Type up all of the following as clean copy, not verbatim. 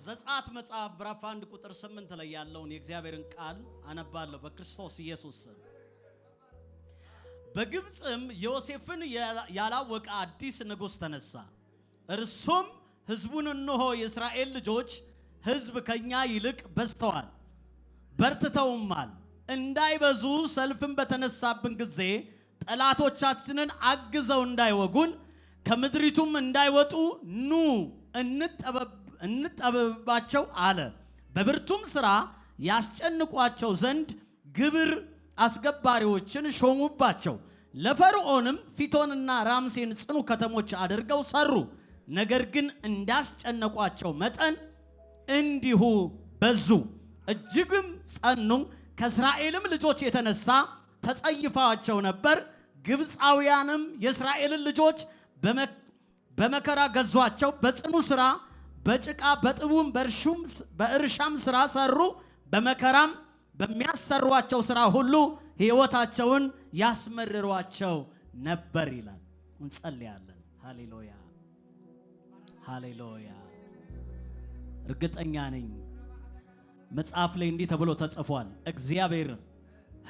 ዘጸአት መጽሐፍ ምዕራፍ 1 ቁጥር 8 ላይ ያለውን የእግዚአብሔርን ቃል አነባለሁ በክርስቶስ ኢየሱስ። በግብጽም ዮሴፍን ያላወቀ አዲስ ንጉሥ ተነሳ። እርሱም ሕዝቡን እነሆ የእስራኤል ልጆች ሕዝብ ከኛ ይልቅ በዝተዋል በርትተውማል፣ እንዳይበዙ ሰልፍን በተነሳብን ጊዜ ጠላቶቻችንን አግዘው እንዳይወጉን ከምድሪቱም እንዳይወጡ ኑ እንጠበባቸው አለ። በብርቱም ሥራ ያስጨንቋቸው ዘንድ ግብር አስገባሪዎችን ሾሙባቸው። ለፈርዖንም ፊቶንና ራምሴን ጽኑ ከተሞች አድርገው ሰሩ። ነገር ግን እንዳስጨነቋቸው መጠን እንዲሁ በዙ፣ እጅግም ጸኑ። ከእስራኤልም ልጆች የተነሳ ተጸይፈዋቸው ነበር። ግብፃውያንም የእስራኤልን ልጆች በመከራ ገዟቸው። በጽኑ ሥራ በጭቃ በጥቡም በእርሻም ሥራ ሰሩ። በመከራም በሚያሰሯቸው ሥራ ሁሉ ሕይወታቸውን ያስመርሯቸው ነበር ይላል። እንጸልያለን። ሃሌሉያ ሃሌሉያ። እርግጠኛ ነኝ መጽሐፍ ላይ እንዲህ ተብሎ ተጽፏል። እግዚአብሔር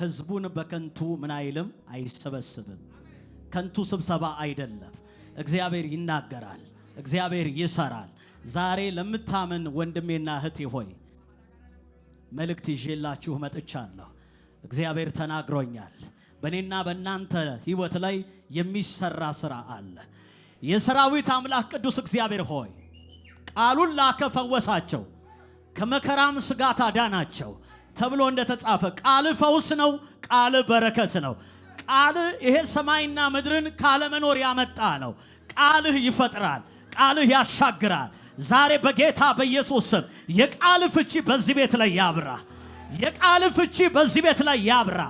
ሕዝቡን በከንቱ ምን አይልም፣ አይሰበስብም። ከንቱ ስብሰባ አይደለም። እግዚአብሔር ይናገራል፣ እግዚአብሔር ይሰራል። ዛሬ ለምታምን ወንድሜና እህቴ ሆይ መልእክት ይዤላችሁ መጥቻለሁ። እግዚአብሔር ተናግሮኛል። በእኔና በእናንተ ሕይወት ላይ የሚሰራ ሥራ አለ። የሰራዊት አምላክ ቅዱስ እግዚአብሔር ሆይ ቃሉን ላከ፣ ፈወሳቸው፣ ከመከራም ስጋት አዳናቸው ተብሎ እንደተጻፈ ቃል ፈውስ ነው። ቃል በረከት ነው። ቃል ይሄ ሰማይና ምድርን ካለመኖር ያመጣ ነው። ቃልህ ይፈጥራል፣ ቃልህ ያሻግራል። ዛሬ በጌታ በኢየሱስ ስም የቃል ፍቺ በዚህ ቤት ላይ ያብራ። የቃል ፍቺ በዚህ ቤት ላይ ያብራ።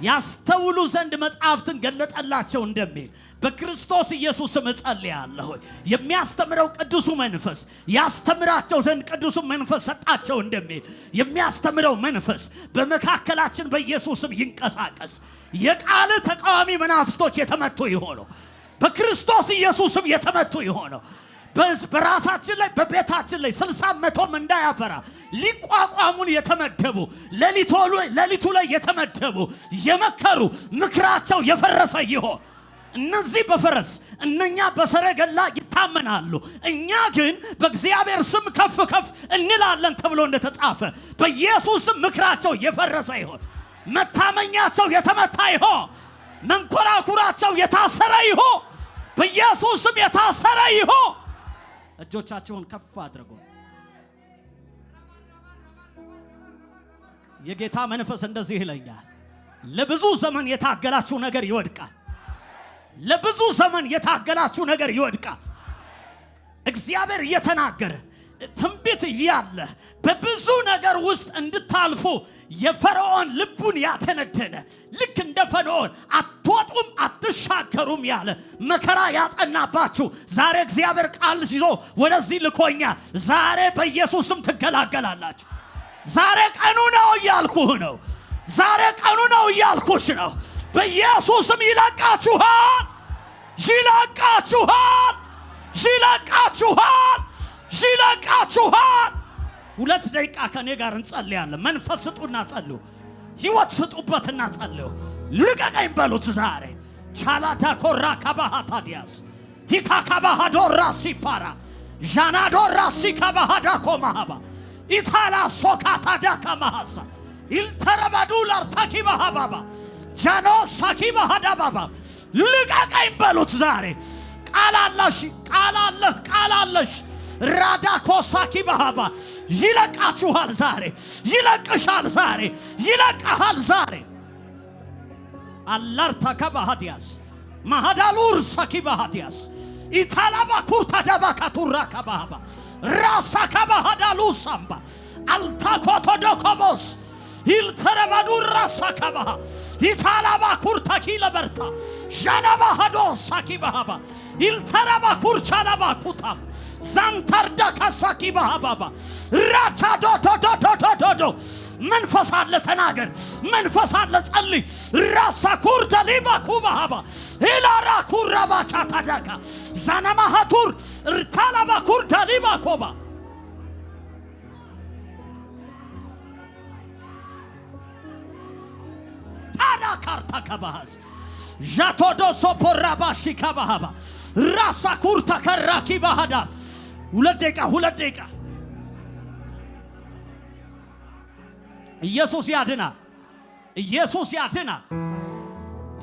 ያስተውሉ ዘንድ መጽሐፍትን ገለጠላቸው እንደሚል በክርስቶስ ኢየሱስ ስም እጸልያለሁ። የሚያስተምረው ቅዱሱ መንፈስ ያስተምራቸው ዘንድ ቅዱሱ መንፈስ ሰጣቸው እንደሚል የሚያስተምረው መንፈስ በመካከላችን በኢየሱስ ስም ይንቀሳቀስ። የቃል ተቃዋሚ መናፍስቶች የተመቱ ይሆኑ፣ በክርስቶስ ኢየሱስ ስም የተመቱ ይሆኑ። በራሳችን ላይ በቤታችን ላይ 60 መቶም እንዳያፈራ ሊቋቋሙን የተመደቡ ሌሊቱ ላይ የተመደቡ የመከሩ ምክራቸው የፈረሰ ይሆን። እነዚህ በፈረስ እነኛ በሰረገላ ይታመናሉ፣ እኛ ግን በእግዚአብሔር ስም ከፍ ከፍ እንላለን ተብሎ እንደተጻፈ በኢየሱስ ስም ምክራቸው የፈረሰ ይሆን። መታመኛቸው የተመታ ይሆን። መንኮራኩራቸው የታሰረ ይሆን። በኢየሱስ ስም የታሰረ ይሆን። እጆቻቸውን ከፍ አድርጎ የጌታ መንፈስ እንደዚህ ይለኛል። ለብዙ ዘመን የታገላችሁ ነገር ይወድቃል። ለብዙ ዘመን የታገላችሁ ነገር ይወድቃል። እግዚአብሔር እየተናገረ ትንቢት እያለ በብዙ ነገር ውስጥ እንድታልፉ የፈርዖን ልቡን ያተነደነ ልክ እንደ ፈርዖን አትወጡም አትሻገሩም ያለ መከራ ያጸናባችሁ ዛሬ እግዚአብሔር ቃል ይዞ ወደዚህ ልኮኛል። ዛሬ በኢየሱስም ትገላገላላችሁ። ዛሬ ቀኑ ነው እያልኩህ ነው። ዛሬ ቀኑ ነው እያልኩሽ ነው። በኢየሱስም ይለቃችኋል፣ ይለቃችኋል፣ ይለቃችኋል፣ ይለቃችኋል። 2 ደቂቃ ከኔ ጋር እንጸልያለን። መንፈስ ስጡና ጸልዩ፣ ሕይወት ስጡበትና ጸልዩ። ልቀቀኝ በሉት ዛሬ ቻላዳ ኮራ ካባሃታ ዲያስ ሂታ ካባሃዶራ ሲፓራ ጃናዶራ ሲካባሃዳ ኮማሃባ ኢታላ ሶካታ ዳካ ማሃሳ ኢልተረባዱላ ታኪባሃባባ ጃኖ ሳኪባሃዳ ባባ ልቀቀኝ በሉት ዛሬ። ቃላላሽ ቃላለህ ቃላለሽ ራዳ ኮሳኪ ባሃባ ይለቃችኋል ዛሬ። ይለቅሻል ዛሬ። ይለቅሃል ዛሬ። አላርታ ከባሃዲያስ ማሃዳሉር ሳኪ ባሃዲያስ ኢታላባ ኩርታ ዳባካ ቱራ ከባሃባ ራሳ ከባሃዳሉ ሳምባ አልታኮቶ ዶኮቦስ ኢልተረባዱር ራሳ ከባሃ ኢታላባ ኩርታ ኪለበርታ ጃናባ ሃዶ ሳኪ ባሃባ ኢልተረባ ኩርቻላባ ኩታም ዛንታርዳ ካሳኪ ባሃባባ ራቻ ዶዶዶዶዶዶ መንፈስ አለ ተናገር። መንፈስ አለ ጸልይ። ራሳ ኩርዳ ሊባ ኩባሃባ ኢላራ ኩራባ ቻታዳካ ዛናማሃቱር እርታላባ ኩርዳ ሊባ ኮባ ካርታ ከባስ ጃቶዶ ሶፖራባሽ ከባሃባ ራሳ ኩርታ ከራኪ ባሃዳ 2 ደቂቃ ኢየሱስ ያድናል። ኢየሱስ ያድናል።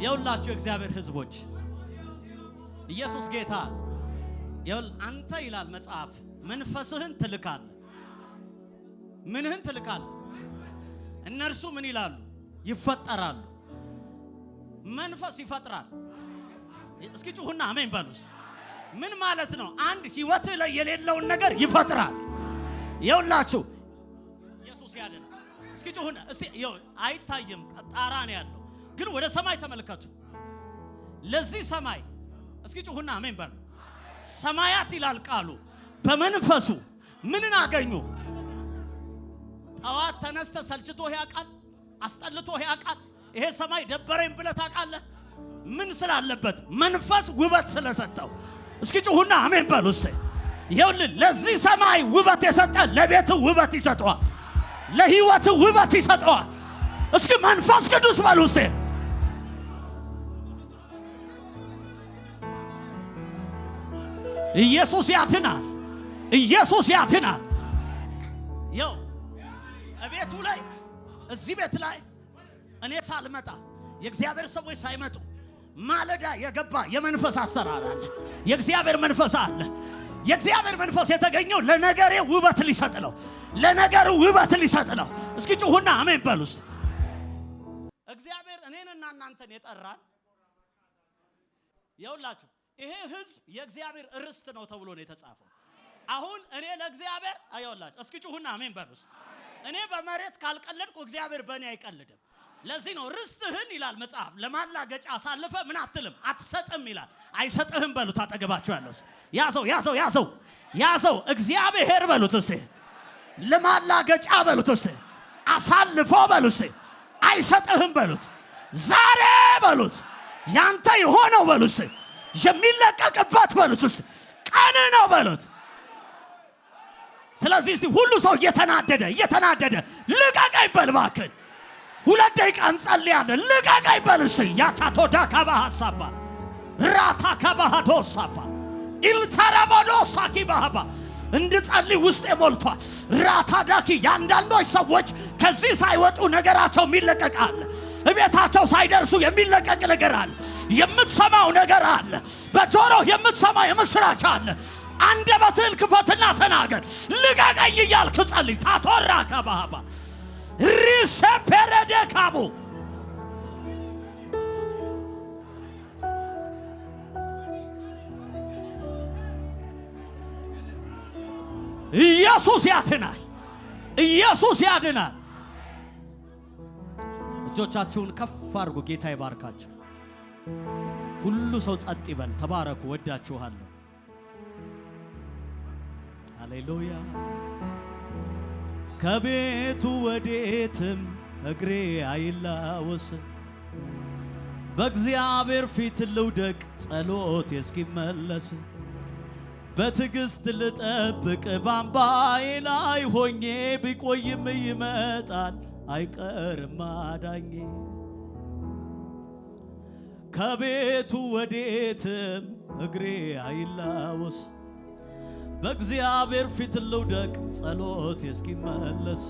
የሁላችሁ እግዚአብሔር ሕዝቦች ኢየሱስ ጌታ ይል አንተ ይላል መጽሐፍ መንፈስህን ትልካል። ምንህን ትልካል? እነርሱ ምን ይላሉ? ይፈጠራሉ። መንፈስ ይፈጥራል። እስኪ ጩሁና አሜን በሉስ። ምን ማለት ነው? አንድ ህይወት ላይ የሌለውን ነገር ይፈጥራል። ይውላችሁ ኢየሱስ ያድናል። እስኪ ጩሁና እስቲ አይታየም፣ ጣራ ነው ያለው፣ ግን ወደ ሰማይ ተመልከቱ። ለዚህ ሰማይ እስኪ ጩሁና አሜን በሉ። ሰማያት ይላል ቃሉ በመንፈሱ ምንን አገኙ? ጠዋት ተነስተ ሰልችቶህ ያውቃል? አስጠልቶህ ያውቃል? ይሄ ሰማይ ደበረኝ ብለህ ታውቃለህ? ምን ስላለበት? መንፈስ ውበት ስለሰጠው። እስኪ ጩሁና አሜን በሉ። ይኸውልህ ለዚህ ሰማይ ውበት የሰጠ ለቤት ውበት ይሰጠዋል፣ ለህይወት ውበት ይሰጠዋል። እስኪ መንፈስ ቅዱስ በሉ። ኢየሱስ ያድናል። ኢየሱስ ያድናል። ይኸው እቤቱ ላይ እዚህ ቤት ላይ እኔ ሳልመጣ የእግዚአብሔር ሰዎች ሳይመጡ ማለዳ የገባ የመንፈስ አሰራር አለ። የእግዚአብሔር መንፈስ አለ። የእግዚአብሔር መንፈስ የተገኘው ለነገሬ ውበት ሊሰጥ ነው። ለነገሩ ውበት ሊሰጥ ነው። እስኪ ጩሁና አሜን በሉስ። እግዚአብሔር እኔንና እናንተን የጠራን ይኸውላችሁ ይሄ ህዝብ የእግዚአብሔር ርስት ነው ተብሎ ነው የተጻፈው። አሁን እኔ ለእግዚአብሔር አይወላችሁ እስኪ ጩሁና አሜን በሉስ። እኔ በመሬት ካልቀለድኩ እግዚአብሔር በእኔ አይቀልድም። ለዚህ ነው ርስትህን ይላል መጽሐፍ ለማላገጫ አሳልፈ ምን አትልም አትሰጥም ይላል። አይሰጥህም በሉት። አጠገባችሁ ያለው ያዘው እግዚአብሔር በሉት። ለማላገጫ በሉት። አሳልፎ በሉት። አይሰጥህም በሉት። ዛሬ በሉት ያንተ የሆነው በሉት የሚለቀቅበት በሉት ቀን ነው በሉት። ስለዚህ እስቲ ሁሉ ሰው እየተናደደ ልቀቀኝ በል እባክህ። 2 ደቂቃ እንጸልያለን። ልቀቀኝ በል እስቲ ያቻቶዳ ካባሃሳባ ራታ ካባሃዶሳባ ኢልተራባዶ ሳኪ ባሃባ እንድጸልይ ውስጥ ሞልቷል። ራታ ዳኪ ያንዳንዶች ሰዎች ከዚህ ሳይወጡ ነገራቸው የሚለቀቃል። እቤታቸው ሳይደርሱ የሚለቀቅ ነገር አለ። የምትሰማው ነገር አለ። በጆሮ የምትሰማው የምስራች አለ። አንደበትህን ክፈትና ተናገር። ልቀቀኝ እያልክ ጸልይ። ታቶራ ካባሃባ ሪሰፐረደ ካቡ ኢየሱስ ያድናል። ኢየሱስ ያድናል። እጆቻችሁን ከፍ አድርጉ። ጌታ ይባርካችሁ። ሁሉ ሰው ጸጥ ይበል። ተባረኩ። ወዳችኋለሁ። ሃሌሉያ። ከቤቱ ወዴትም እግሬ አይላወስ፣ በእግዚአብሔር ፊት ልውደቅ ጸሎቴ እስኪመለስ፣ በትዕግስት ልጠብቅ ባምባዬ ላይ ሆኜ ቢቆይም ይመጣል አይቀርም አዳኜ። ከቤቱ ወዴትም እግሬ አይላወስ፣ በእግዚአብሔር ፊት ልውደቅ ጸሎቴ እስኪመለስ፣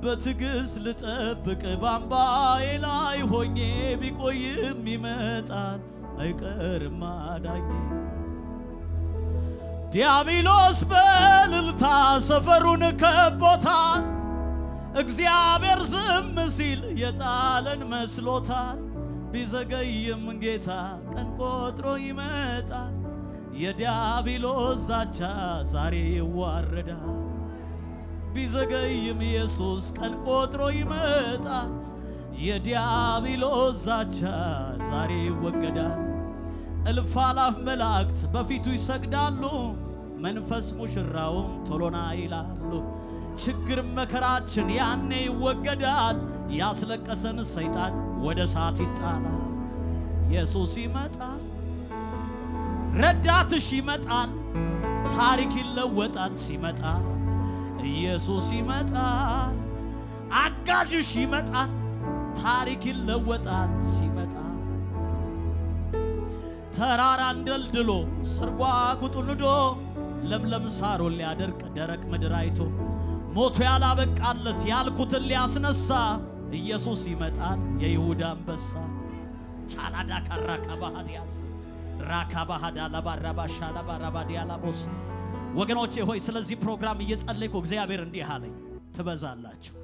በትዕግስት ልጠብቅ ባምባዬ ላይ ሆኜ ቢቆይም ይመጣል አይቀርም አዳኜ። ዲያብሎስ በእልልታ ሰፈሩን ከቦታል፣ እግዚአብሔር ዝም ሲል የጣለን መስሎታል። ቢዘገይም ጌታ ቀን ቆጥሮ ይመጣል፣ የዲያብሎስ ዛቻ ዛሬ ይዋረዳል። ቢዘገይም ኢየሱስ ቀን ቆጥሮ ይመጣል፣ የዲያብሎስ ዛቻ ዛሬ ይወገዳል። እልፍ አላፍ መላእክት በፊቱ ይሰግዳሉ፣ መንፈስ ሙሽራውም ቶሎና ይላሉ። ችግር መከራችን ያኔ ይወገዳል፣ ያስለቀሰን ሰይጣን ወደ እሳት ይጣላል። ኢየሱስ ይመጣል፣ ረዳትሽ ይመጣል፣ ታሪክ ይለወጣል ሲመጣ። ኢየሱስ ይመጣል፣ አጋዥሽ ይመጣል፣ ታሪክ ይለወጣል ሲመጣ ተራራን ደልድሎ ስርጓጉጡን ንዶ ለምለም ሳሩን ሊያደርቅ ደረቅ ምድር አይቶ ሞቱ ያላበቃለት ያልኩትን ሊያስነሳ ኢየሱስ ይመጣል የይሁዳ አንበሳ ቻላዳ ካራካ ባህዲያስ ራካ ባህዳ ለባራባሻ ለባራባዲያላቦስ ወገኖቼ ሆይ ስለዚህ ፕሮግራም እየጸለይኩ እግዚአብሔር እንዲህ አለኝ ትበዛላችሁ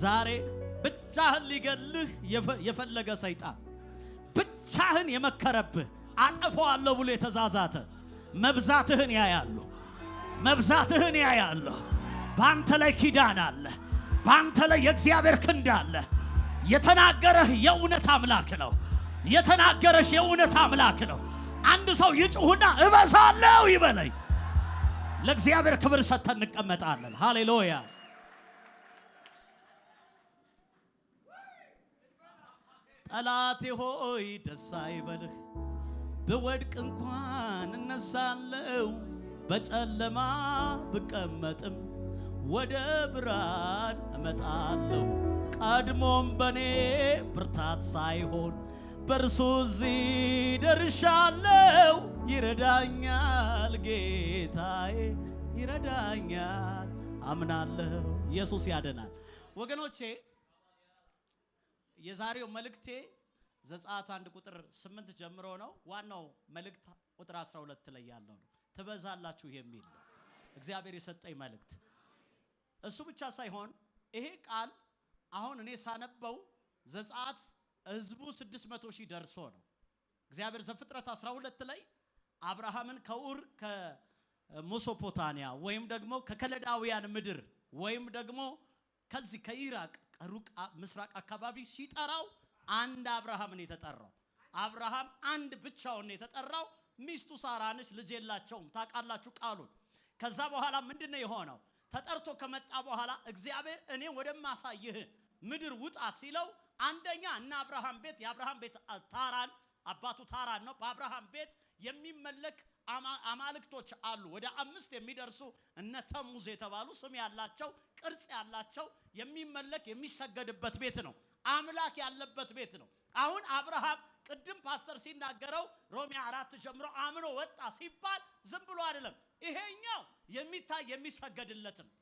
ዛሬ ብቻህን ሊገልህ የፈለገ ሰይጣን ብቻህን የመከረብህ አጠፋዋለሁ ብሎ የተዛዛተ መብዛትህን ያያሉ ባንተ ላይ ኪዳን አለ ባንተ ላይ የእግዚአብሔር ክንድ አለ የተናገረህ የእውነት አምላክ ነው የተናገረሽ የእውነት አምላክ ነው አንድ ሰው ይጩህና እበዛለሁ ይበለኝ ለእግዚአብሔር ክብር ሰጥተን እንቀመጣለን ሃሌሉያ ጠላቴ ሆይ ደስ አይበልህ ብወድቅ እንኳን እነሳለሁ በጨለማ ብቀመጥም ወደ ብርሃን እመጣለሁ ቀድሞም በኔ ብርታት ሳይሆን በርሱ እዚህ ደርሻለሁ ይረዳኛል ጌታዬ ይረዳኛል አምናለሁ ኢየሱስ ያድናል ወገኖቼ የዛሬው መልእክቴ ዘጸአት 1 ቁጥር 8 ጀምሮ ነው ዋናው መልእክት ቁጥር 12 ላይ ያለው ነው ትበዛላችሁ የሚል እግዚአብሔር የሰጠኝ መልእክት እሱ ብቻ ሳይሆን ይሄ ቃል አሁን እኔ ሳነበው ዘጸአት ህዝቡ 600,000 ደርሶ ነው እግዚአብሔር ዘፍጥረት 12 ላይ አብርሃምን ከኡር ከሜሶፖታሚያ ወይም ደግሞ ከከለዳውያን ምድር ወይም ደግሞ ከዚህ ከኢራቅ ሩቅ ምስራቅ አካባቢ ሲጠራው አንድ አብርሃምን የተጠራው አብርሃም አንድ ብቻውን የተጠራው ሚስቱ ሳራንስ ልጅ የላቸውም ታቃላችሁ ቃሉን ከዛ በኋላ ምንድነው የሆነው ተጠርቶ ከመጣ በኋላ እግዚአብሔር እኔ ወደማሳይህ ምድር ውጣ ሲለው አንደኛ እና አብርሃም ቤት የአብርሃም ቤት ታራን አባቱ ታራን ነው በአብርሃም ቤት የሚመለክ አማልክቶች አሉ ወደ 5 የሚደርሱ እነ ተሙዝ የተባሉ ስም ያላቸው ቅርጽ ያላቸው የሚመለክ የሚሰገድበት ቤት ነው አምላክ ያለበት ቤት ነው አሁን አብርሃም ቅድም ፓስተር ሲናገረው ሮሜ 4 ጀምሮ አምኖ ወጣ ሲባል ዝም ብሎ አይደለም ይሄኛው የሚታይ የሚሰገድለት ነው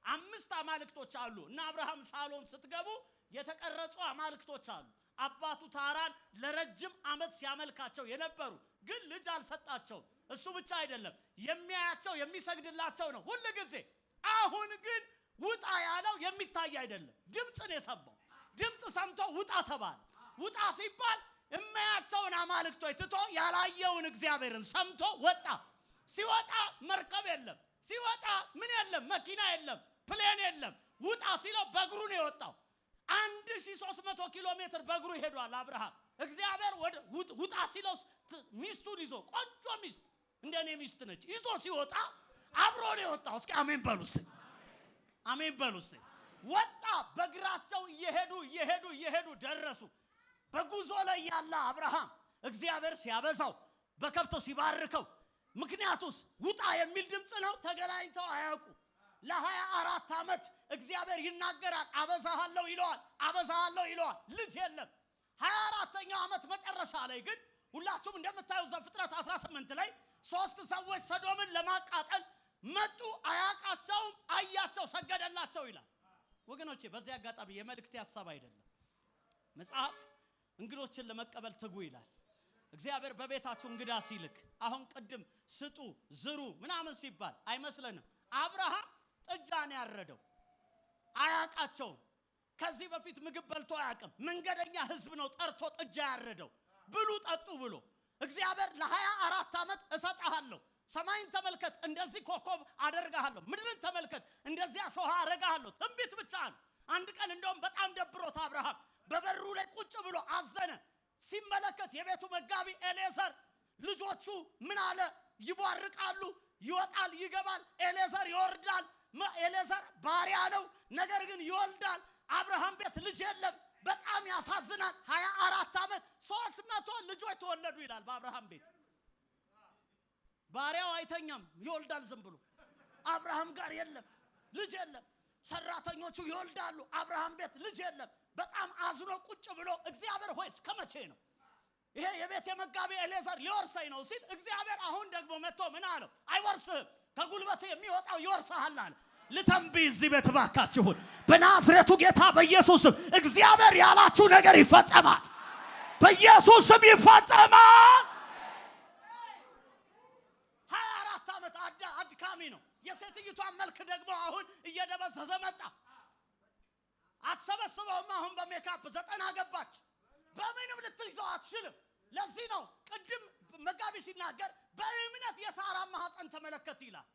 5 አማልክቶች አሉ እና አብርሃም ሳሎን ስትገቡ የተቀረጹ አማልክቶች አሉ አባቱ ታራን ለረጅም አመት ሲያመልካቸው የነበሩ ግን ልጅ አልሰጣቸው እሱ ብቻ አይደለም የሚያያቸው የሚሰግድላቸው ነው ሁሉ ጊዜ አሁን ግን ውጣ ያለው የሚታይ አይደለም ድምጽን የሰማው ድምጽ ሰምቶ ውጣ ተባለ ውጣ ሲባል የሚያያቸውን አማልክቶች ትቶ ያላየውን እግዚአብሔርን ሰምቶ ወጣ ሲወጣ መርከብ የለም ሲወጣ ምን የለም መኪና የለም ፕሌን የለም ውጣ ሲለው በእግሩ ነው የወጣው 1300 ኪሎ ሜትር በእግሩ ሄዷል አብርሃም እግዚአብሔር ውጣ ሲለው ሚስቱን ይዞ ቆንጆ ሚስት እንደኔ ሚስት ነች ይዞ ሲወጣ አብሮ ነው የወጣው እስኪ አሜን በሉስ ወጣ በእግራቸው እየሄዱ ደረሱ በጉዞ ላይ ያለ አብርሃም እግዚአብሔር ሲያበዛው በከብቶ ሲባርከው ምክንያቱስ ውጣ የሚል ድምጽ ነው ተገናኝተው አያውቁ ለ24 አመት እግዚአብሔር ይናገራል አበዛሃለሁ ይለዋል ልጅ የለም 24ኛው አመት መጨረሻ ላይ ግን ሁላችሁም እንደምታዩት ዘፍጥረት 18 ላይ 3 ሰዎች ሰዶምን ለማቃጠል መጡ አያቃቸውም አያቸው ሰገደላቸው ይላል ወገኖቼ በዚህ አጋጣሚ የመልእክት ሐሳብ አይደለም መጽሐፍ እንግዶችን ለመቀበል ትጉ ይላል እግዚአብሔር በቤታችሁ እንግዳ ሲልክ አሁን ቅድም ስጡ ዝሩ ምናምን ሲባል አይመስለንም አብርሃም ጥጃን ያረደው አያቃቸው ከዚህ በፊት ምግብ በልቶ አያቅም መንገደኛ ህዝብ ነው ጠርቶ ጥጃ ያረደው ብሉ ጠጡ ብሎ እግዚአብሔር ለ24 አመት እሰጣለሁ ሰማይን ተመልከት እንደዚህ ኮኮብ አደርጋለሁ ምድርን ተመልከት እንደዚህ አሾሃ አረጋለሁ ትንቢት ብቻ ነው አንድ ቀን እንደውም በጣም ደብሮት አብርሃም በበሩ ላይ ቁጭ ብሎ አዘነ ሲመለከት የቤቱ መጋቢ ኤሌዘር ልጆቹ ምን አለ ይቧርቃሉ ይወጣል ይገባል ኤሌዘር ይወርዳል ኤሌዘር ባሪያ ነው ነገር ግን ይወልዳል አብርሃም ቤት ልጅ የለም በጣም ያሳዝናል 24 አመት 300 ልጆች ተወለዱ ይላል በአብርሃም ቤት ባሪያው አይተኛም ይወልዳል ዝም ብሎ አብርሃም ጋር የለም ልጅ የለም ሰራተኞቹ ይወልዳሉ። አብርሃም ቤት ልጅ የለም። በጣም አዝኖ ቁጭ ብሎ እግዚአብሔር ሆይ እስከመቼ ነው ይሄ የቤት የመጋቢ ኤሌዛር ሊወርሰኝ ነው ሲል እግዚአብሔር አሁን ደግሞ መጥቶ ምን አለው? አይወርስህም፣ ከጉልበት የሚወጣው ይወርስሃል አለ። ልተንብይ እዚህ ቤት ባካችሁን በናዝሬቱ ጌታ በኢየሱስም እግዚአብሔር ያላችሁ ነገር ይፈጸማል። በኢየሱስም ይፈጸማል። 24 ዓመት አድካሚ ነው። የሴትዮቷን መልክ ደግሞ አሁን እየደበዘዘ መጣ። አትሰበስበውም። አሁን በሜካፕ 90 ገባች። በምንም ልትይዘው አትችልም። ለዚህ ነው ቅድም መጋቢ ሲናገር በእምነት የሳራ ማህፀን ተመለከት ይላል።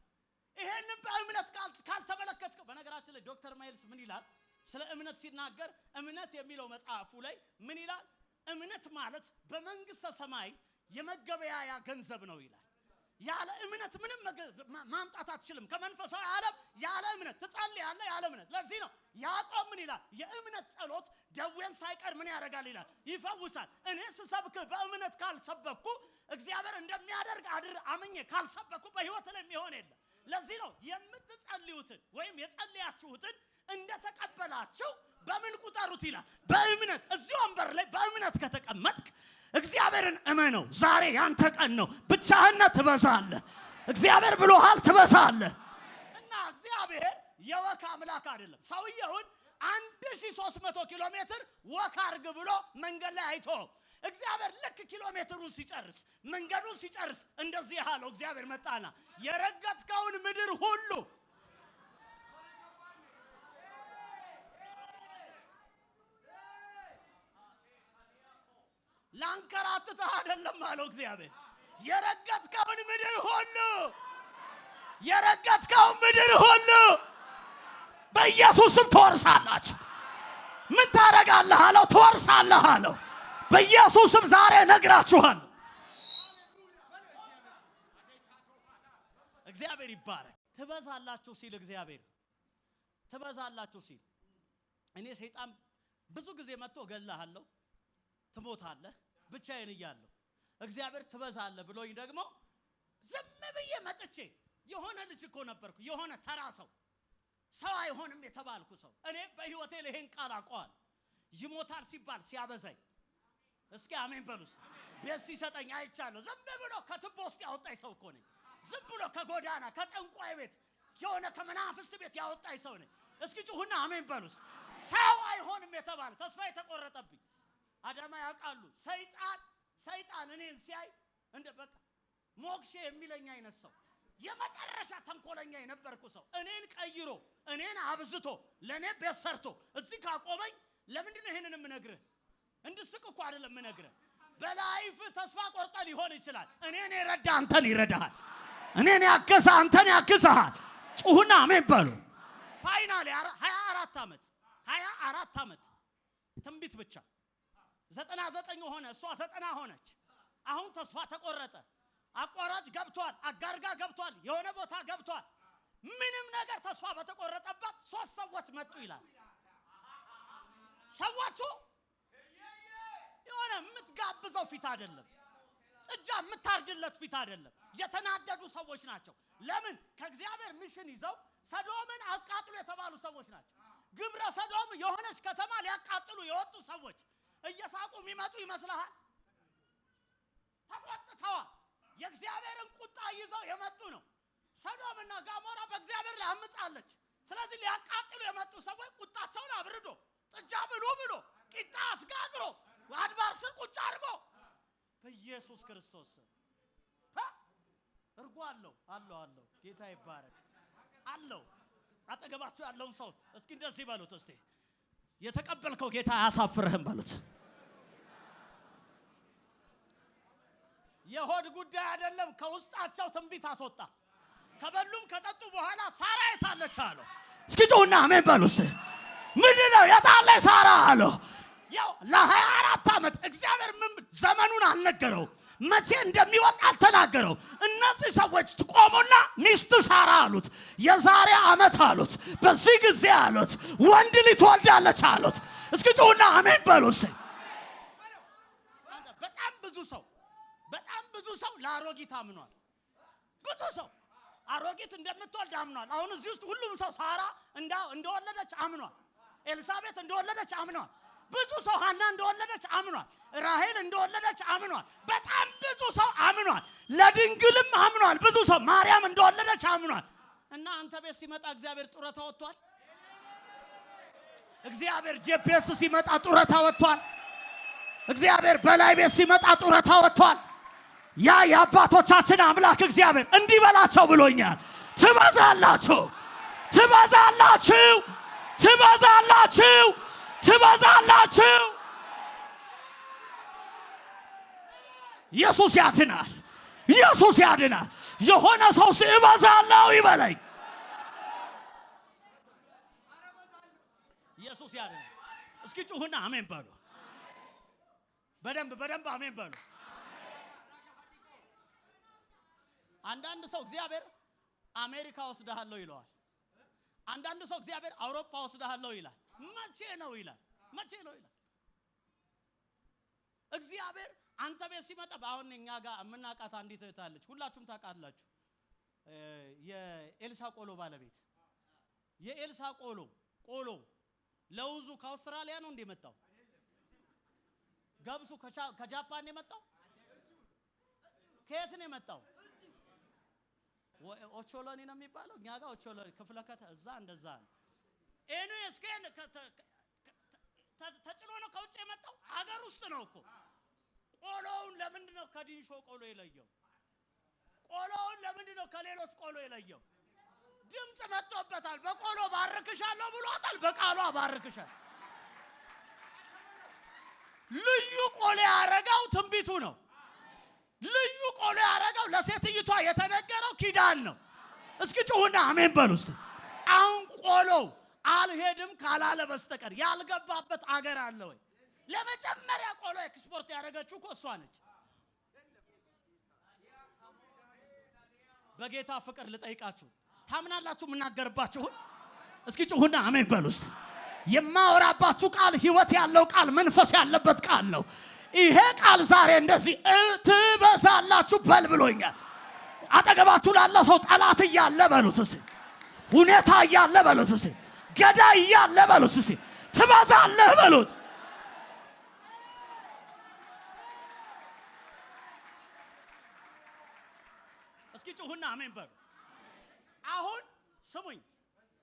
ይሄንን በእምነት ካልተመለከትከው በነገራችን ላይ ዶክተር ማይልስ ምን ይላል ስለ እምነት ሲናገር እምነት የሚለው መጽሐፉ ላይ ምን ይላል? እምነት ማለት በመንግስተ ሰማይ የመገበያያ ገንዘብ ነው ይላል። ያለ እምነት ምንም ማምጣት አትችልም። ከመንፈሳዊ ዓለም ያለ እምነት ትጸልያለህ፣ ያለ እምነት። ለዚህ ነው ያዕቆብ ምን ይላል? የእምነት ጸሎት ደዌን ሳይቀር ምን ያደርጋል ይላል? ይፈውሳል። እኔ ስሰብክ በእምነት ካልሰበኩ እግዚአብሔር እንደሚያደርግ አምኜ ካልሰበኩ በህይወት ላይ የሚሆን የለም። ለዚህ ነው የምትጸልዩትን ወይም የጸልያችሁትን እንደተቀበላችሁ በምን ቁጠሩት ይላል? በእምነት። እዚህ ወንበር ላይ በእምነት ከተቀመጥክ እግዚአብሔርን እመነው። ዛሬ ያንተ ቀን ነው። ብቻህን ትበዛለህ። እግዚአብሔር ብሎሃል፣ ትበዛለህ። እና እግዚአብሔር የወክ አምላክ አይደለም። ሰውየውን 1300 ኪሎ ሜትር ወክ አርግ ብሎ መንገድ ላይ አይቶ እግዚአብሔር ልክ ኪሎ ሜትሩን ሲጨርስ መንገዱን ሲጨርስ እንደዚህ ያለው እግዚአብሔር መጣና የረገጥከውን ምድር ሁሉ ላንከራትተህ አይደለም አለው እግዚአብሔር። የረገጥከውን ምድር ሁሉ የረገጥከውን ምድር ሁሉ በኢየሱስም ትወርሳላችሁ። ምን ታረጋለህ አለው? ትወርሳለህ አለው። በኢየሱስም ዛሬ ነግራችኋል። እግዚአብሔር ይባረክ። ትበዛላችሁ ሲል እግዚአብሔር ትበዛላችሁ ሲል እኔ ሰይጣን ብዙ ጊዜ መጥቶ እገልሃለሁ፣ ትሞታለህ ብቻዬን እያለሁ እግዚአብሔር ትበዛለህ ብሎኝ ደግሞ ዝም ብዬ መጥቼ የሆነ ልጅ እኮ ነበርኩ፣ የሆነ ተራ ሰው አይሆንም የተባልኩ ሰው። እኔ በህይወቴ ለይሄን ቃል አቋል ይሞታል ሲባል ሲያበዛኝ እስኪ አሜን በሉስ። ቤት ሲሰጠኝ አይቻለሁ። ዝም ብሎ ከትቦ ውስጥ ያወጣኝ ሰው እኮ ነኝ። ዝም ብሎ ከጎዳና ከጠንቋይ ቤት የሆነ ከመናፍስት ቤት ያወጣኝ ሰው ነኝ። እስኪ ጩሁና አሜን በሉስ። ሰው አይሆንም የተባለ ተስፋ የተቆረጠብኝ አዳማ ያውቃሉ። ሰይጣን እኔን ሲያይ እንደ በቃ ሞክሼ የሚለኝ አይነት ሰው፣ የመጨረሻ ተንኮለኛ የነበርኩ ሰው እኔን ቀይሮ እኔን አብዝቶ ለኔ ቤት ሰርቶ እዚህ ካቆመኝ ለምንድን ነው ይሄንን የምነግርህ? እንድስቅ እኮ አይደለም የምነግርህ። በላይፍ ተስፋ ቆርጠ ሊሆን ይችላል። እኔን የረዳ አንተን ይረዳሃል። እኔን ያገዛ አንተን ያግዛሃል። ጩሁና አሜን በሉ። ፋይናሊ 24 ዓመት ትንቢት ብቻ 99 ሆነ፣ እሷ 90 ሆነች። አሁን ተስፋ ተቆረጠ። አቋራጭ ገብቷል፣ አጋርጋ ገብቷል፣ የሆነ ቦታ ገብቷል። ምንም ነገር ተስፋ በተቆረጠበት 3 ሰዎች መጡ ይላል። ሰዎቹ የሆነ የምትጋብዘው ፊት አይደለም፣ ጥጃ የምታርድለት ፊት አይደለም። የተናደዱ ሰዎች ናቸው። ለምን? ከእግዚአብሔር ሚሽን ይዘው ሰዶምን አቃጥሉ የተባሉ ሰዎች ናቸው። ግብረ ሰዶም የሆነች ከተማ ሊያቃጥሉ የወጡ ሰዎች እየሳቁ የሚመጡ ይመስልሃል? ተቆጥተዋል። የእግዚአብሔርን ቁጣ ይዘው የመጡ ነው። ሰዶምና ጋሞራ በእግዚአብሔር ላይ አምጻለች። ስለዚህ ሊያቃጥሉ የመጡ ሰዎች ቁጣቸውን አብርዶ ጥጃ ብሉ ብሎ ቂጣ አስጋግሮ አድባር ስር ቁጭ አድርጎ በኢየሱስ ክርስቶስ እርጎ አለው ጌታ ይባረክ አለው። አጠገባችሁ ያለውን ሰው እስኪ እንደዚህ በሉት፣ እስቲ የተቀበልከው ጌታ አያሳፍርህም በሉት። የሆድ ጉዳይ አይደለም፣ ከውስጣቸው ትንቢት አስወጣ። ከበሉም ከጠጡ በኋላ ሳራ የታለች አለው። እስኪ ጩና አሜን በሉት። ምንድነው የታለ ሳራ አለው? ያው ለ24 ዓመት እግዚአብሔር ምን ዘመኑን አልነገረው፣ መቼ እንደሚወጣ አልተናገረው። እነዚህ ሰዎች ትቆሙና ሚስት ሳራ አሉት፣ የዛሬ ዓመት አሉት፣ በዚህ ጊዜ አሉት ወንድ ልጅ ትወልዳለች አሉት። እስኪ ጩና አሜን በሉት። በጣም ብዙ ሰው ለአሮጊት አምኗል። ብዙ ሰው አሮጊት እንደምትወልድ አምኗል። አሁን እዚህ ውስጥ ሁሉም ሰው ሳራ እንደወለደች አምኗል። ኤልሳቤጥ እንደወለደች አምኗል። ብዙ ሰው ሐና እንደወለደች አምኗል። ራሔል እንደወለደች አምኗል። በጣም ብዙ ሰው አምኗል። ለድንግልም አምኗል። ብዙ ሰው ማርያም እንደወለደች አምኗል። እና አንተ ቤት ሲመጣ እግዚአብሔር ጡረታ ወጥቷል። እግዚአብሔር ጄፒኤስ ሲመጣ ጡረታ ወጥቷል። እግዚአብሔር በላይ ቤት ሲመጣ ጡረታ ወጥቷል። ያ የአባቶቻችን አምላክ እግዚአብሔር እንዲህ በላቸው ብሎኛል። ትበዛላችሁ፣ ትበዛላችሁ፣ ትበዛላችሁ፣ ትበዛላችሁ። ኢየሱስ ያድናል። ኢየሱስ ያድናል። የሆነ ሰው እበዛለሁ ይበለኝ። ኢየሱስ ያድናል። እስኪ ጩሁና አሜን በሉ። በደንብ አሜን በሉ። አንዳንድ ሰው እግዚአብሔር አሜሪካ ወስደሃለሁ ይለዋል። አንዳንድ ሰው እግዚአብሔር አውሮፓ ወስደሃለሁ ይላል። መቼ ነው ይላል? መቼ ነው ይላል? እግዚአብሔር አንተ ቤት ሲመጣ አሁን እኛ ጋር የምናውቃት አንዲት እህት አለች። ሁላችሁም ታውቃላችሁ። የኤልሳ ቆሎ ባለቤት የኤልሳ ቆሎ ለውዙ ከአውስትራሊያ ነው እንደ መጣው። ገብሱ ከጃፓን ነው የመጣው። ከየት ነው የመጣው? ኦቾሎኒ ነው የሚባለው። እኛ ጋር ኦቾሎኒ ክፍለ ከተማ እዛ እንደዛ ነው። እስከን ተጭኖ ነው ከውጭ የመጣው። አገር ውስጥ ነው እኮ። ቆሎውን ለምንድን ነው ከዲንሾ ቆሎ የለየው? ቆሎውን ለምንድን ነው ከሌሎች ቆሎ የለየው? ድምጽ መጥቶበታል። በቆሎ ባርክሻለሁ ብሏታል። በቃሉ ባርክሻል። ልዩ ቆሎ ያረጋው ትንቢቱ ነው። ልዩ ቆሎ ያረጋው ለሴትይቷ የተነገረው ኪዳን ነው። እስኪ ጩሁና አሜን በሉስ። አሁን ቆሎ አልሄድም ካላለ በስተቀር ያልገባበት አገር አለ ወይ? ለመጀመሪያ ቆሎ ኤክስፖርት ያደረገችው እኮ እሷ ነች። በጌታ ፍቅር ልጠይቃችሁ፣ ታምናላችሁ? የምናገርባችሁ እስኪ ጩሁና አሜን በሉስ። የማወራባችሁ ቃል ህይወት ያለው ቃል፣ መንፈስ ያለበት ቃል ነው። ይሄ ቃል ዛሬ እንደዚህ ትበዛላችሁ በል ብሎኛል። አጠገባችሁ ላለ ሰው ጠላት እያለ በሉት እስቲ፣ ሁኔታ እያለ በሉት እስቲ፣ ገዳይ እያለ በሉት እስቲ፣ ትበዛለህ በሉት። እስኪ ጩሁና አሜን በሉ። አሁን ስሙኝ፣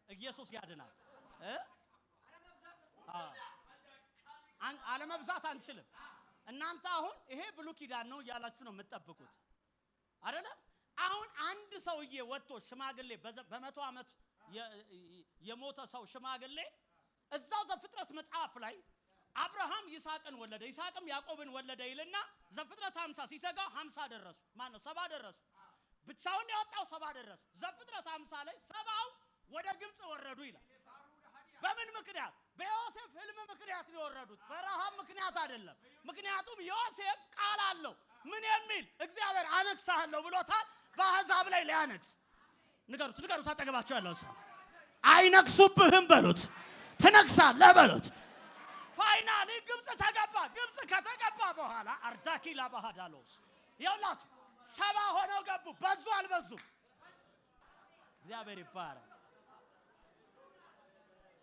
ኢየሱስ ያድናል። አለመብዛት አንችልም። እናንተ አሁን ይሄ ብሉይ ኪዳን ነው እያላችሁ ነው የምትጠብቁት አይደለ? አሁን አንድ ሰውዬ ወጥቶ ሽማግሌ በ100 ዓመት የሞተ ሰው ሽማግሌ እዛው ዘፍጥረት መጽሐፍ ላይ አብርሃም ይስሐቅን ወለደ፣ ይስሐቅም ያዕቆብን ወለደ ይልና ዘፍጥረት 50 ሲሰጋው 50 ደረሱ። ማን ነው 70 ደረሱ። ብቻውን ያወጣው 70 ደረሱ። ዘፍጥረት 50 ላይ 70 ወደ ግብጽ ወረዱ ይላል። በምን ምክንያት? በዮሴፍ ህልም ምክንያት ነው የወረዱት። በረሃብ ምክንያት አይደለም። ምክንያቱም ዮሴፍ ቃል አለው። ምን የሚል? እግዚአብሔር አነግሳለሁ ብሎታል። በአሕዛብ ላይ ሊያነግስ። ንገሩት አጠገባቸው ያለው ሰው አይነግሱብህም በሉት፣ ትነግሳለህ በሉት። ፋይናሊ ግብጽ ተገባ። ግብጽ ከተገባ በኋላ አርዳኪላ ባህዳሎስ ይኸውላችሁ 70 ሆነው ገቡ። በዙ አልበዙም? እግዚአብሔር ይባረክ።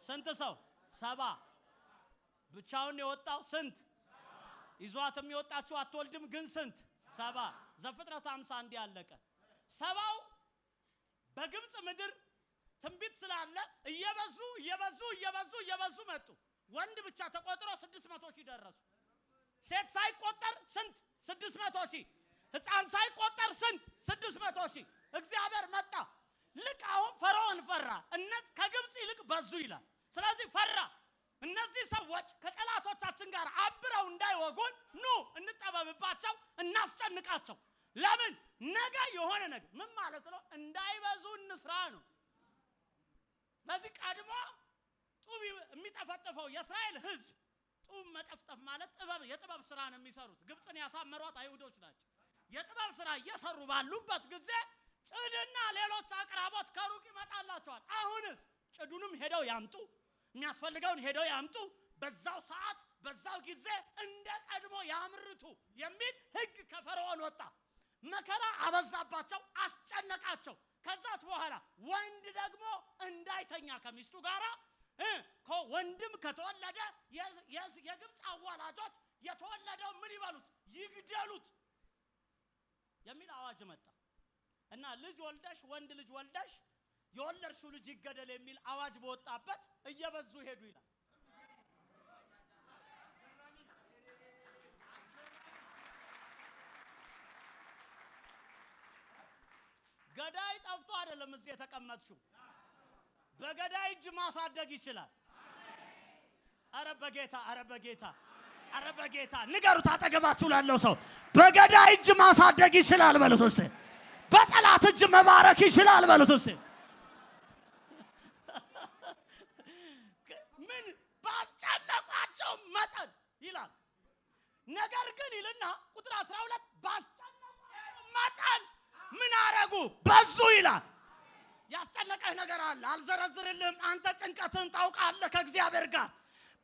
ስንት ሰው? 70። ብቻውን የወጣው ስንት? ይዟትም የወጣችው አትወልድም ግን ስንት? 70። ዘፍጥረት 50 እንዲህ አለቀ። 70 በግብጽ ምድር ትንቢት ስላለ እየበዙ መጡ። ወንድ ብቻ ተቆጥሮ 600 ሺህ ደረሱ። ሴት ሳይቆጠር ስንት? 600 ሺህ። ሕፃን ሳይቆጠር ስንት? 600 ሺህ። እግዚአብሔር መጣ። ልክ አሁን ፈርዖን ፈራ። እነዚህ ከግብጽ ይልቅ በዙ ይላል። ስለዚህ ፈራ። እነዚህ ሰዎች ከጠላቶቻችን ጋር አብረው እንዳይወጉን ኑ እንጠበብባቸው፣ እናስጨንቃቸው። ለምን? ነገ የሆነ ነገር ምን ማለት ነው? እንዳይበዙ እንስራ ነው። ለዚህ ቀድሞ ጡብ የሚጠፈጥፈው የእስራኤል ሕዝብ ጡብ መጠፍጠፍ ማለት የጥበብ ስራ ነው የሚሰሩት። ግብጽን ያሳመሯት አይሁዶች ናቸው። የጥበብ ስራ እየሰሩ ባሉበት ጊዜ ጭድና ሌሎች አቅራቦት ከሩቅ ይመጣላቸዋል። አሁንስ ጭዱንም ሄደው ያምጡ፣ የሚያስፈልገውን ሄደው ያምጡ፣ በዛው ሰዓት በዛው ጊዜ እንደ ቀድሞ ያምርቱ የሚል ሕግ ከፈርዖን ወጣ። መከራ አበዛባቸው፣ አስጨነቃቸው። ከዛስ በኋላ ወንድ ደግሞ እንዳይተኛ ከሚስቱ ጋራ ወንድም ከተወለደ የግብፅ አዋላጆች የተወለደው ምን ይበሉት ይግደሉት የሚል አዋጅ መጣ እና ልጅ ወልደሽ ወንድ ልጅ ወልደሽ የወለድሽው ልጅ ይገደል የሚል አዋጅ በወጣበት እየበዙ ሄዱ ይላል። ገዳይ ጠፍቶ አይደለም እዚህ የተቀመጥሽው። በገዳይ እጅ ማሳደግ ይችላል። አረ በጌታ ንገሩት አጠገባችሁ ላለው ሰው በገዳይ እጅ ማሳደግ ይችላል በሉት እስቲ። በጠላት እጅ መባረክ ይችላል በሉት እስቲ። ምን ባስጨነቋቸው መጠን ይላል። ነገር ግን ይልና ቁጥር 12 ባስጨነቋቸው መጠን ምን አረጉ? በዙ ይላል። ያስጨነቀህ ነገር አለ፣ አልዘረዝርልህም። አንተ ጭንቀትን ታውቃለህ ከእግዚአብሔር ጋር።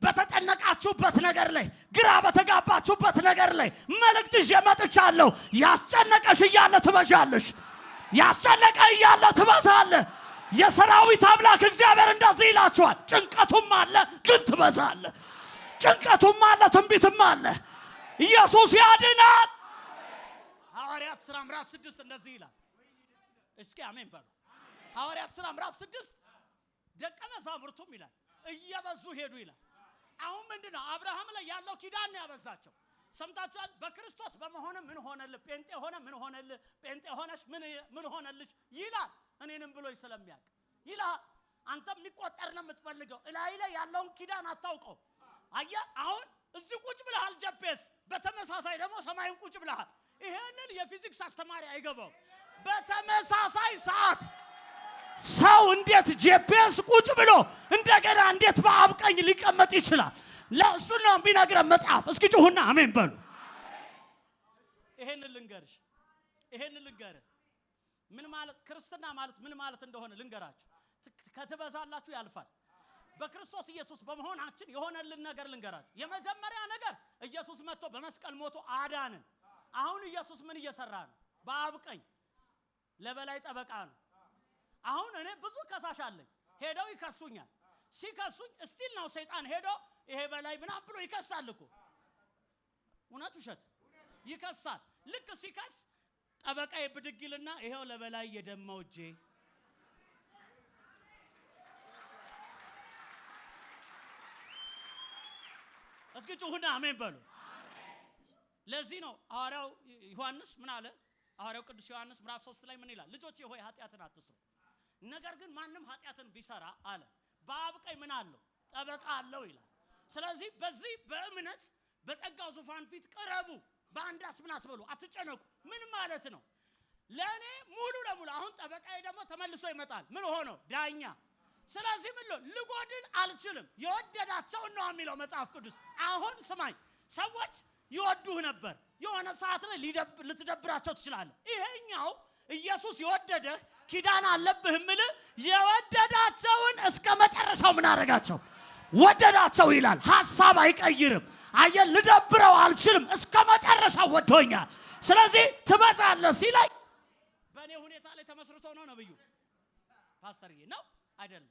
በተጨነቃችሁበት ነገር ላይ፣ ግራ በተጋባችሁበት ነገር ላይ መልእክት ይዤ መጥቻለሁ። ያስጨነቀሽ እያለ ትበዣለሽ፣ ያስጨነቀ እያለ ትበዛለህ። የሰራዊት አምላክ እግዚአብሔር እንደዚህ ይላችኋል፣ ጭንቀቱም አለ ግን ትበዛለህ። ጭንቀቱም አለ ትንቢትም አለ። ኢየሱስ ያድናል። ሐዋርያት ሥራ ምዕራፍ 6 እንደዚህ ይላል። እስኪ አሜን በሉ። ሐዋርያት ሥራ ምዕራፍ 6 ደቀ መዛሙርቱም ይላል እየበዙ ሄዱ ይላል። አሁን ምንድነው አብርሃም ላይ ያለው ኪዳን ነው ያበዛቸው። ሰምታችኋል። በክርስቶስ በመሆነ ምን ሆነልህ? ጴንጤ ሆነ ምን ሆነልህ? ጴንጤ ሆነሽ ምን ሆነልሽ ይላል። እኔንም ብሎ ይሰለሚያቅ ይላል። አንተም ሊቆጠር ነው የምትፈልገው። እላይ ላይ ያለውን ኪዳን አታውቀው። አየህ አሁን እዚህ ቁጭ ብለሃል ጀፔስ፣ በተመሳሳይ ደግሞ ሰማይን ቁጭ ብለሃል። ይሄንን የፊዚክስ አስተማሪ አይገባው። በተመሳሳይ ሰዓት ሰው እንዴት ጂፒኤስ ቁጭ ብሎ እንደገና እንዴት በአብ ቀኝ ሊቀመጥ ይችላል? ለእሱ ነው ቢነግረን መጽሐፍ። እስኪ ጩሁና አሜን በሉ። ይሄንን ልንገርሽ፣ ይሄንን ልንገርህ። ምን ማለት ክርስትና ማለት ምን ማለት እንደሆነ ልንገራችሁ። ከተበዛላችሁ ያልፋል። በክርስቶስ ኢየሱስ በመሆናችን የሆነልን ነገር ልንገራችሁ። የመጀመሪያ ነገር ኢየሱስ መጥቶ በመስቀል ሞቶ አዳንን። አሁን ኢየሱስ ምን እየሰራ ነው? በአብ ቀኝ ለበላይ ጠበቃ ነው። አሁን እኔ ብዙ ከሳሽ አለኝ። ሄደው ይከሱኛል። ሲከሱኝ እስቲል ነው ሰይጣን ሄዶ ይሄ በላይ ምናምን ብሎ ይከሳል እኮ። እውነት ውሸት ይከሳል። ልክ ሲከስ ጠበቃዬ ብድግ ይልና ይሄው ለበላይ የደማው እጄ እስኪ ጩሁና አሜን በሉ። ለዚህ ነው ሐዋርያው ዮሐንስ ምን አለ? ሐዋርያው ቅዱስ ዮሐንስ ምዕራፍ 3 ላይ ምን ይላል? ልጆቼ ሆይ ኃጢአትን አትስሩ። ነገር ግን ማንም ኃጢአትን ቢሰራ አለ በአብ ቀኝ ምን አለው? ጠበቃ አለው ይላል። ስለዚህ በዚህ በእምነት በጸጋው ዙፋን ፊት ቅረቡ። በአንዳች ምን አትበሉ፣ አትጨነቁ። ምን ማለት ነው? ለኔ ሙሉ ለሙሉ አሁን ጠበቃዬ ደግሞ ተመልሶ ይመጣል። ምን ሆኖ? ዳኛ። ስለዚህ ምን ልጎድል አልችልም። የወደዳቸው ነው የሚለው መጽሐፍ ቅዱስ። አሁን ስማኝ፣ ሰዎች ይወዱህ ነበር። የሆነ ሰዓት ላይ ልትደብራቸው ትችላለህ። ይሄኛው ኢየሱስ የወደደህ ኪዳን አለብህ ምል የወደዳቸውን እስከ መጨረሻው ምን አረጋቸው? ወደዳቸው ይላል። ሐሳብ አይቀይርም። አየህ ልደብረው አልችልም። እስከ መጨረሻው ወዶኛል። ስለዚህ ትበዛለህ ሲለኝ በእኔ ሁኔታ ላይ ተመስርቶ ነው ነብዩ ፓስተርዬ ነው አይደለም።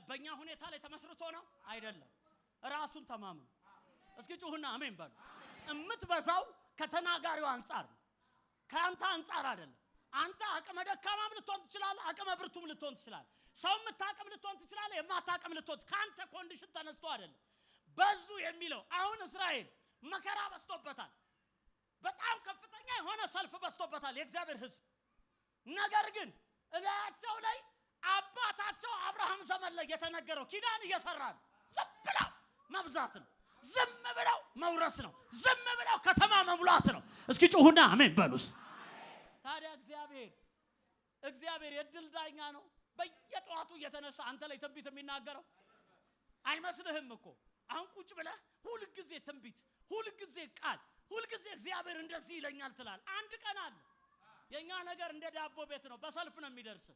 በእኛ ሁኔታ ላይ ተመስርቶ ነው አይደለም። ራሱን ተማምኑ። እስኪ ጩሁና አሜን በሉ። እምትበዛው ከተናጋሪው አንፃር ነው፣ ካንተ አንፃር አይደለም። አንተ አቅመ ደካማም ልትሆን ትችላለህ፣ አቅመ ብርቱም ልትሆን ትችላለህ። ሰው የምታቅም ልትሆን ትችላለህ፣ የማታቅም ልትሆን። ካንተ ኮንዲሽን ተነስቶ አይደለም። በዙ የሚለው አሁን እስራኤል መከራ በስቶበታል። በጣም ከፍተኛ የሆነ ሰልፍ በስቶበታል የእግዚአብሔር ሕዝብ። ነገር ግን እላያቸው ላይ አባታቸው አብርሃም ዘመን ላይ የተነገረው ኪዳን እየሰራ ነው። ዝም ብለው መብዛት ነው። ዝም ብለው መውረስ ነው። ዝም ብለው ከተማ መሙላት ነው። እስኪ ጩሁና አሜን በሉስ። ታዲያ እግዚአብሔር የድል ዳኛ ነው። በየጧቱ እየተነሳ አንተ ላይ ትንቢት የሚናገረው አይመስልህም እኮ። አሁን ቁጭ ብለህ ሁል ጊዜ ትንቢት፣ ሁል ጊዜ ቃል፣ ሁል ጊዜ እግዚአብሔር እንደዚህ ይለኛል ትላለህ። አንድ ቀን አለ። የኛ ነገር እንደ ዳቦ ቤት ነው፣ በሰልፍ ነው የሚደርስ።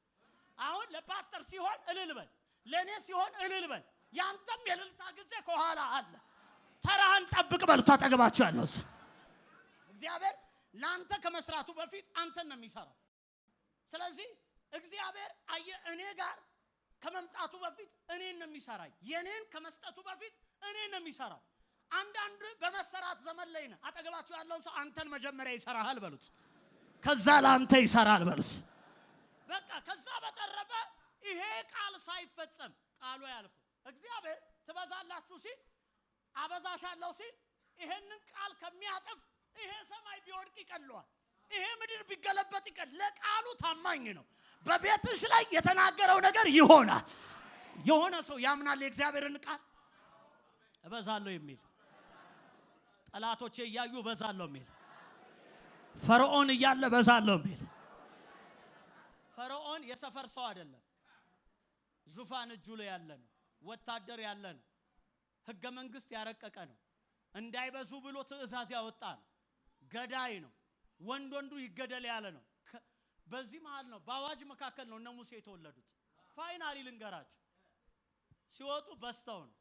አሁን ለፓስተር ሲሆን እልል በል፣ ለኔ ሲሆን እልል በል። ያንተም የልልታ ጊዜ ከኋላ አለ። ተራህን ጠብቅ በሉት አጠገባችሁ ያለው ሰው። እግዚአብሔር ላንተ ከመስራቱ በፊት አንተን ነው የሚሰራው። ስለዚህ እግዚአብሔር እኔ ጋር ከመምጣቱ በፊት እኔን ነው የሚሰራኝ። የኔን ከመስጠቱ በፊት እኔን ነው የሚሰራው። አንዳንድ በመሰራት ዘመን ላይ ነው። አጠገባችሁ ያለው ሰው አንተን መጀመሪያ ይሰራሃል በሉት፣ ከዛ ለአንተ ይሰራል በሉት። በቃ ከዛ በተረፈ ይሄ ቃል ሳይፈጸም ቃሉ ያልፍ። እግዚአብሔር ትበዛላችሁ ሲል አበዛሻለሁ ሲል ይሄንን ቃል ከሚያጥፍ ይሄ ሰማይ ቢወድቅ ይቀለዋል፣ ይሄ ምድር ቢገለበጥ ይቀል። ለቃሉ ታማኝ ነው። በቤትሽ ላይ የተናገረው ነገር ይሆናል። የሆነ ሰው ያምናል የእግዚአብሔርን ቃል እበዛለሁ የሚል፣ ጠላቶቼ እያዩ እበዛለሁ የሚል፣ ፈርዖን እያለ እበዛለሁ የሚል። ፈርዖን የሰፈር ሰው አይደለም። ዙፋን እጁ ላይ ያለ ነው። ወታደር ያለ ነው። ሕገ መንግስት ያረቀቀ ነው። እንዳይበዙ ብሎ ትእዛዝ ያወጣ ነው። ገዳይ ነው። ወንዱ ይገደል ያለ ነው። በዚህ መሃል ነው፣ በአዋጅ መካከል ነው እነ ሙሴ የተወለዱት። ፋይናሊ ልንገራችሁ፣ ሲወጡ በስተው ነው።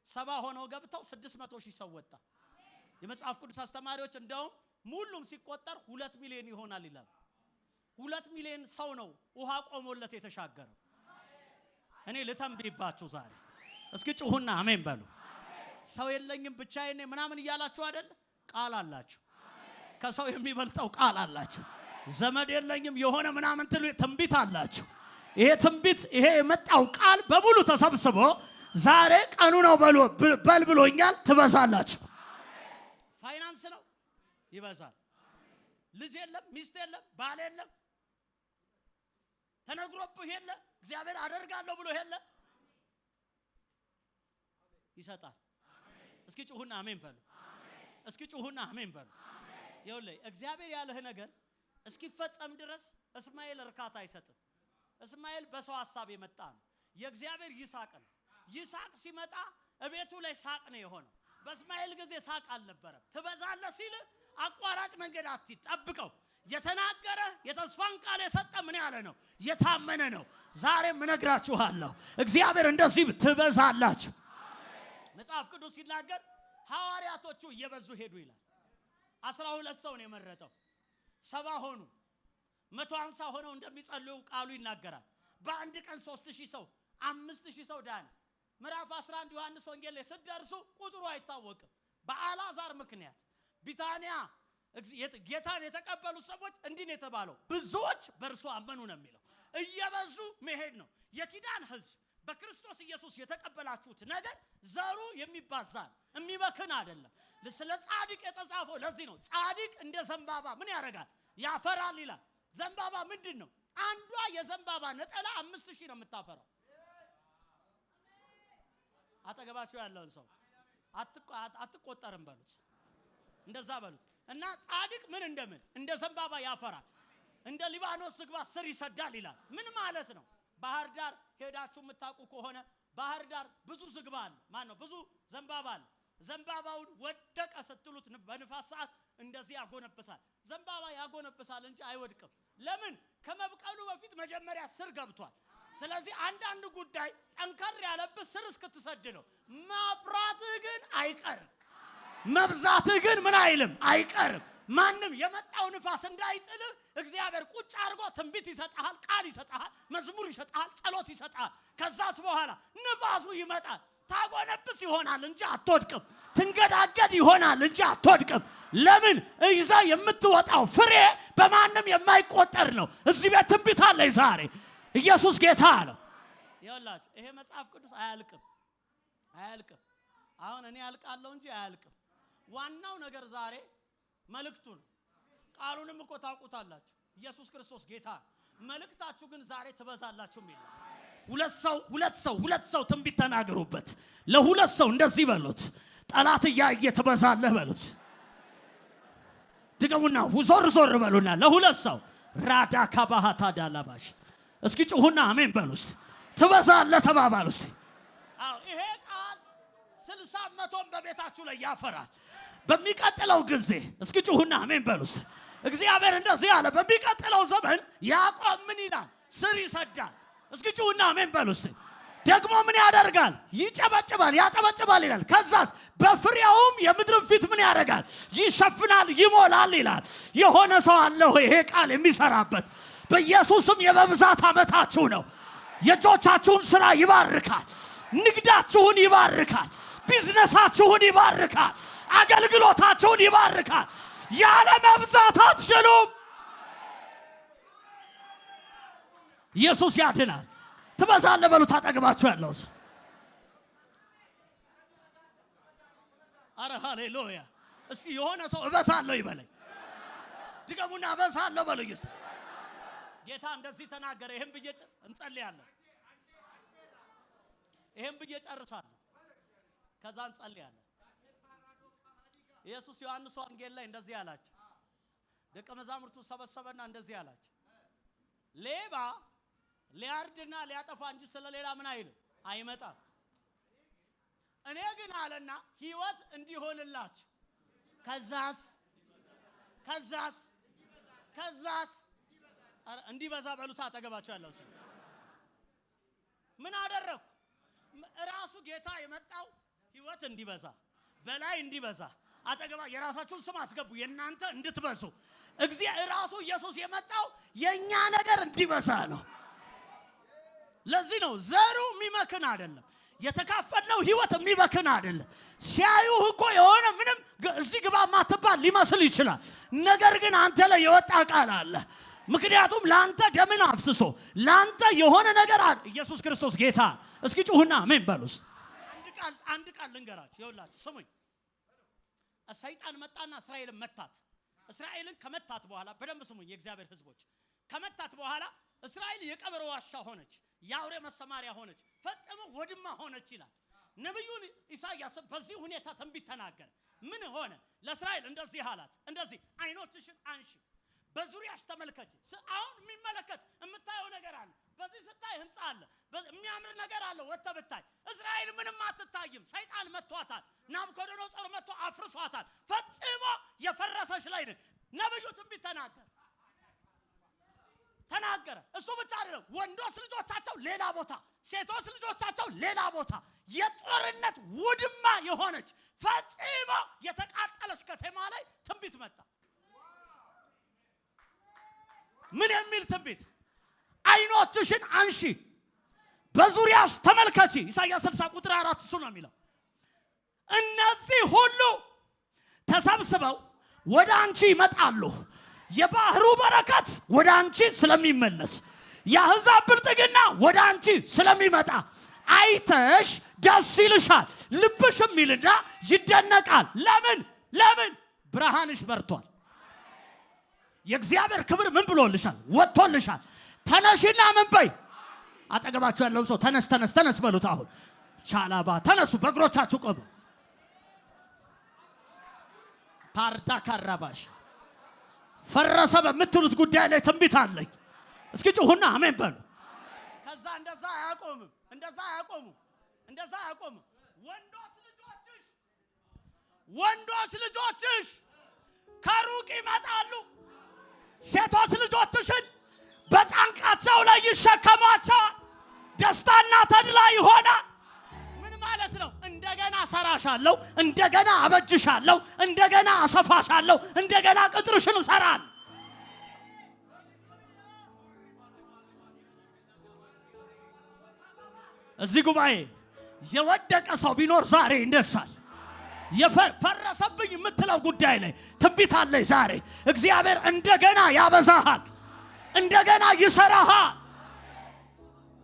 70 ሆነው ገብተው 600 ሺህ ሰው ወጣ። የመጽሐፍ ቅዱስ አስተማሪዎች እንደውም ሙሉም ሲቆጠር 2 ሚሊዮን ይሆናል ይላል። 2 ሚሊዮን ሰው ነው ውሃ ቆሞለት የተሻገረው። እኔ ልተንብይባችሁ ዛሬ፣ እስኪ ጩሁና አሜን በሉ። ሰው የለኝም ብቻዬን ምናምን እያላችሁ አይደል? ቃል አላችሁ። ከሰው የሚበልጠው ቃል አላችሁ። ዘመድ የለኝም የሆነ ምናምን ትንቢት አላችሁ። ይሄ ትንቢት ይሄ የመጣው ቃል በሙሉ ተሰብስቦ ዛሬ ቀኑ ነው በል ብሎኛል። ትበዛላችሁ። ፋይናንስ ነው ይበዛል። ልጅ የለም፣ ሚስት የለም፣ ባል የለም፣ ተነግሮብህ የለ፣ እግዚአብሔር አደርጋለሁ ብሎ የለ፣ ይሰጣል። እስኪ ጩሁና አሜን በሉ። እስኪ ጩሁና አሜን በሉ። ይኸውልህ እግዚአብሔር ያለህ ነገር እስኪፈጸም ድረስ እስማኤል እርካታ አይሰጥም። እስማኤል በሰው ሐሳብ የመጣ ነው። የእግዚአብሔር ይስሐቅ ነው። ይስሐቅ ሲመጣ እቤቱ ላይ ሳቅ ነው የሆነው። በእስማኤል ጊዜ ሳቅ አልነበረም። ትበዛለህ ሲል አቋራጭ መንገድ አትጠብቀው። የተናገረ የተስፋን ቃል የሰጠ ምን ያለ ነው? የታመነ ነው። ዛሬም እነግራችኋለሁ እግዚአብሔር እንደዚህ ትበዛላችሁ። መጽሐፍ ቅዱስ ሲናገር ሐዋርያቶቹ እየበዙ ሄዱ ይላል። 12 ሰው ነው የመረጠው። 70 ሆኑ። 150 ሆነው እንደሚጸልዩ ቃሉ ይናገራል። በአንድ ቀን 3000 ሰው 5000 ሰው ዳነ። ምዕራፍ 11 ዮሐንስ ወንጌል ላይ ስትደርሱ ቁጥሩ አይታወቅም። በአልዓዛር ምክንያት ቢታንያ ጌታን የተቀበሉ ሰዎች እንዲህ ነው የተባለው፣ ብዙዎች በእርሱ አመኑ ነው የሚለው። እየበዙ መሄድ ነው። የኪዳን ሕዝብ በክርስቶስ ኢየሱስ የተቀበላችሁት ነገር ዘሩ የሚባዛ የሚበክን አይደለም። ስለ ጻድቅ የተጻፈው ለዚህ ነው። ጻድቅ እንደ ዘንባባ ምን ያደርጋል? ያፈራል ይላል። ዘንባባ ምንድን ነው? አንዷ የዘንባባ ነጠላ 5000 ነው የምታፈራው። አጠገባችሁ ያለውን ሰው አትቆጠርም በሉት፣ እንደዛ በሉት። እና ጻድቅ ምን እንደምን እንደ ዘንባባ ያፈራል፣ እንደ ሊባኖስ ዝግባ ስር ይሰዳል ይላል። ምን ማለት ነው? ባህር ዳር ሄዳችሁ የምታውቁ ከሆነ ባህር ዳር ብዙ ዝግባ አለ። ማን ነው? ብዙ ዘንባባ አለ። ዘንባባውን ወደቀ ስትሉት በንፋስ ሰዓት እንደዚህ ያጎነብሳል። ዘንባባ ያጎነብሳል እንጂ አይወድቅም። ለምን? ከመብቀሉ በፊት መጀመሪያ ስር ገብቷል። ስለዚህ አንዳንድ ጉዳይ ጠንከር ያለበት ስር እስክትሰድ ነው። ማፍራትህ ግን አይቀርም። መብዛትህ ግን ምን አይልም አይቀርም። ማንም የመጣው ንፋስ እንዳይጥልህ እግዚአብሔር ቁጭ አድርጎ ትንቢት ይሰጣል፣ ቃል ይሰጣል፣ መዝሙር ይሰጣል፣ ጸሎት ይሰጣል። ከዛስ በኋላ ንፋሱ ይመጣል። ታጎነብስ ይሆናል እንጂ አትወድቅም። ትንገዳገድ ይሆናል እንጂ አትወድቅም። ለምን? እዛ የምትወጣው ፍሬ በማንም የማይቆጠር ነው። እዚህ ቤት ትንቢት አለ ዛሬ። ኢየሱስ ጌታ ነው። ይኸውላችሁ ይሄ መጽሐፍ ቅዱስ አያልቅም። አሁን እኔ ያልቃለሁ እንጂ አያልቅም። ዋናው ነገር ዛሬ መልእክቱ ነው። ቃሉንም እኮ ታውቁታላችሁ። ኢየሱስ ክርስቶስ ጌታ። መልእክታችሁ ግን ዛሬ ትበዛላችሁ የሚል ሁለት ሰው ትንቢት ተናገሩበት። ለሁለት ሰው እንደዚህ በሉት፣ ጠላት እያየ ትበዛለህ በሉት። ድገሙና ዞር በሉና ለሁለት ሰው ራዳ ካባሃታ ዳላባሽ እስኪ ጩሁና አሜን በሉስ። ትበዛለህ ተባባሉስ። አዎ ይሄ ቃል 60 100 በቤታችሁ ላይ ያፈራል። በሚቀጥለው ጊዜ እስኪ ጩሁና አሜን በሉስ። እግዚአብሔር እንደዚህ ያለ በሚቀጥለው ዘመን ያዕቆብ ምን ይላል? ስር ይሰዳል። እስኪ ጩሁና አሜን በሉስ። ደግሞ ምን ያደርጋል? ይጨበጭባል፣ ያጨበጭባል ይላል። ከዛስ በፍሬውም የምድርን ፊት ምን ያደርጋል? ይሸፍናል፣ ይሞላል ይላል። የሆነ ሰው አለ ሆይ ይሄ ቃል የሚሰራበት? በኢየሱስም የመብዛት ዓመታችሁ ነው። የእጆቻችሁን ሥራ ይባርካል። ንግዳችሁን ይባርካል። ቢዝነሳችሁን ይባርካል። አገልግሎታችሁን ይባርካል። ያለ መብዛት አትችሉም። ኢየሱስ ያድናል። ትበዛለህ በሉት አጠገባችሁ ያለው ሰው። አረ ሃሌሉያ! እስቲ የሆነ ሰው እበዛለሁ ይበለኝ። ድገሙና እበዛለሁ በሉኝ። ጌታ እንደዚህ ተናገረ። ይሄን ብዬ እንጸልያለን። ይሄን ብዬ ጨርሳለሁ። ከዛ እንጸልያለን። ኢየሱስ ዮሐንስ ወንጌል ላይ እንደዚህ አላቸው። ደቀ መዛሙርቱ ሰበሰበና እንደዚህ አላቸው፣ ሌባ ሊያርድና ሊያጠፋ እንጂ ስለሌላ ምን አይልም አይመጣም። እኔ ግን አለና ሕይወት እንዲሆንላችሁ ከዛስ እንዲበዛ በሉታ አጠገባችሁ ያለው ሰው ምን አደረኩ? ራሱ ጌታ የመጣው ሕይወት እንዲበዛ በላይ እንዲበዛ አጠገባ የራሳችሁን ስም አስገቡ የናንተ እንድትበዙ እግዚአብሔር ራሱ ኢየሱስ የመጣው የኛ ነገር እንዲበዛ ነው። ለዚህ ነው ዘሩ የሚመክን አይደለም፣ የተካፈለው ሕይወት የሚበክን አይደለም። ሲያዩ እኮ የሆነ ምንም እዚህ ግባ ማትባል ሊመስል ይችላል። ነገር ግን አንተ ላይ የወጣ ቃል አለ። ምክንያቱም ላንተ ደምን አፍስሶ ላንተ የሆነ ነገር አለ። ኢየሱስ ክርስቶስ ጌታ። እስኪ ጩሁና አሜን በሉስ። አንድ ቃል ልንገራችሁ፣ ይኸውላችሁ ስሙኝ። ሰይጣን መጣና እስራኤልን መታት። እስራኤልን ከመታት በኋላ በደንብ ስሙኝ የእግዚአብሔር ሕዝቦች፣ ከመታት በኋላ እስራኤል የቀበሮ ዋሻ ሆነች፣ የአውሬ መሰማሪያ ሆነች፣ ፈጽሞ ወድማ ሆነች ይላል ነብዩ ኢሳይያስ። በዚህ ሁኔታ ትንቢት ተናገረ። ምን ሆነ? ለእስራኤል እንደዚህ አላት፣ እንደዚህ አይኖችሽን አንሺ፣ በዙሪያሽ ተመልከቺ። አሁን የሚመለከት የምታየው ነገር አለ። በዚህ ስታይ ህንጻ አለ፣ የሚያምር ነገር አለ። ወጥተህ ብታይ እስራኤል ምንም አትታይም። ሰይጣን መቷታል። ናቡከደነጾር መጥቶ አፍርሷታል። ፈጽሞ የፈረሰች ላይ ነች። ነብዩ ትንቢት ተናገረ። እሱ ብቻ አይደለም፣ ወንዶች ልጆቻቸው ሌላ ቦታ፣ ሴቶች ልጆቻቸው ሌላ ቦታ፣ የጦርነት ውድማ የሆነች ፈጽሞ የተቃጠለች ከተማ ላይ ትንቢት መጣ። ምን የሚል ትንቢት? አይኖችሽን አንሺ፣ በዙሪያሽ ተመልከቺ። ኢሳይያስ 60 ቁጥር 4 እሱ ነው የሚለው። እነዚህ ሁሉ ተሰብስበው ወደ አንቺ ይመጣሉ። የባህሩ በረከት ወደ አንቺ ስለሚመለስ፣ የአሕዛብ ብልጥግና ወደ አንቺ ስለሚመጣ አይተሽ ደስ ይልሻል፣ ልብሽም ይልና ይደነቃል። ለምን? ብርሃንሽ በርቷል። የእግዚአብሔር ክብር ምን ብሎልሻል? ወጥቶልሻል። ተነሽና ምን በይ። አጠገባችሁ ያለውን ሰው ተነስ በሉት። አሁን ቻላባ ተነሱ፣ በእግሮቻችሁ ቆሙ። ፓርዳ ካራባሽ ፈረሰ በምትሉት ጉዳይ ላይ ትንቢት አለኝ። እስኪ ጩሁና አሜን በሉ። ከዛ እንደዛ አያቆሙም። ወንዶች ልጆችሽ ከሩቅ ይመጣሉ። ሴቶች ልጆችሽን በጫንቃቸው ላይ ይሸከሟቸዋል። ደስታና ተድላ ይሆናል። ምን ማለት ነው? እንደገና ሰራሻለሁ፣ እንደገና አበጅሻለሁ፣ እንደገና አሰፋሻለሁ፣ እንደገና ቅጥርሽን እሰራለሁ። እዚህ ጉባኤ የወደቀ ሰው ቢኖር ዛሬ ይነሳል። የፈረሰብኝ የምትለው ጉዳይ ላይ ትንቢት አለኝ ዛሬ። እግዚአብሔር እንደገና ያበዛሃል፣ እንደገና ይሰራሃል።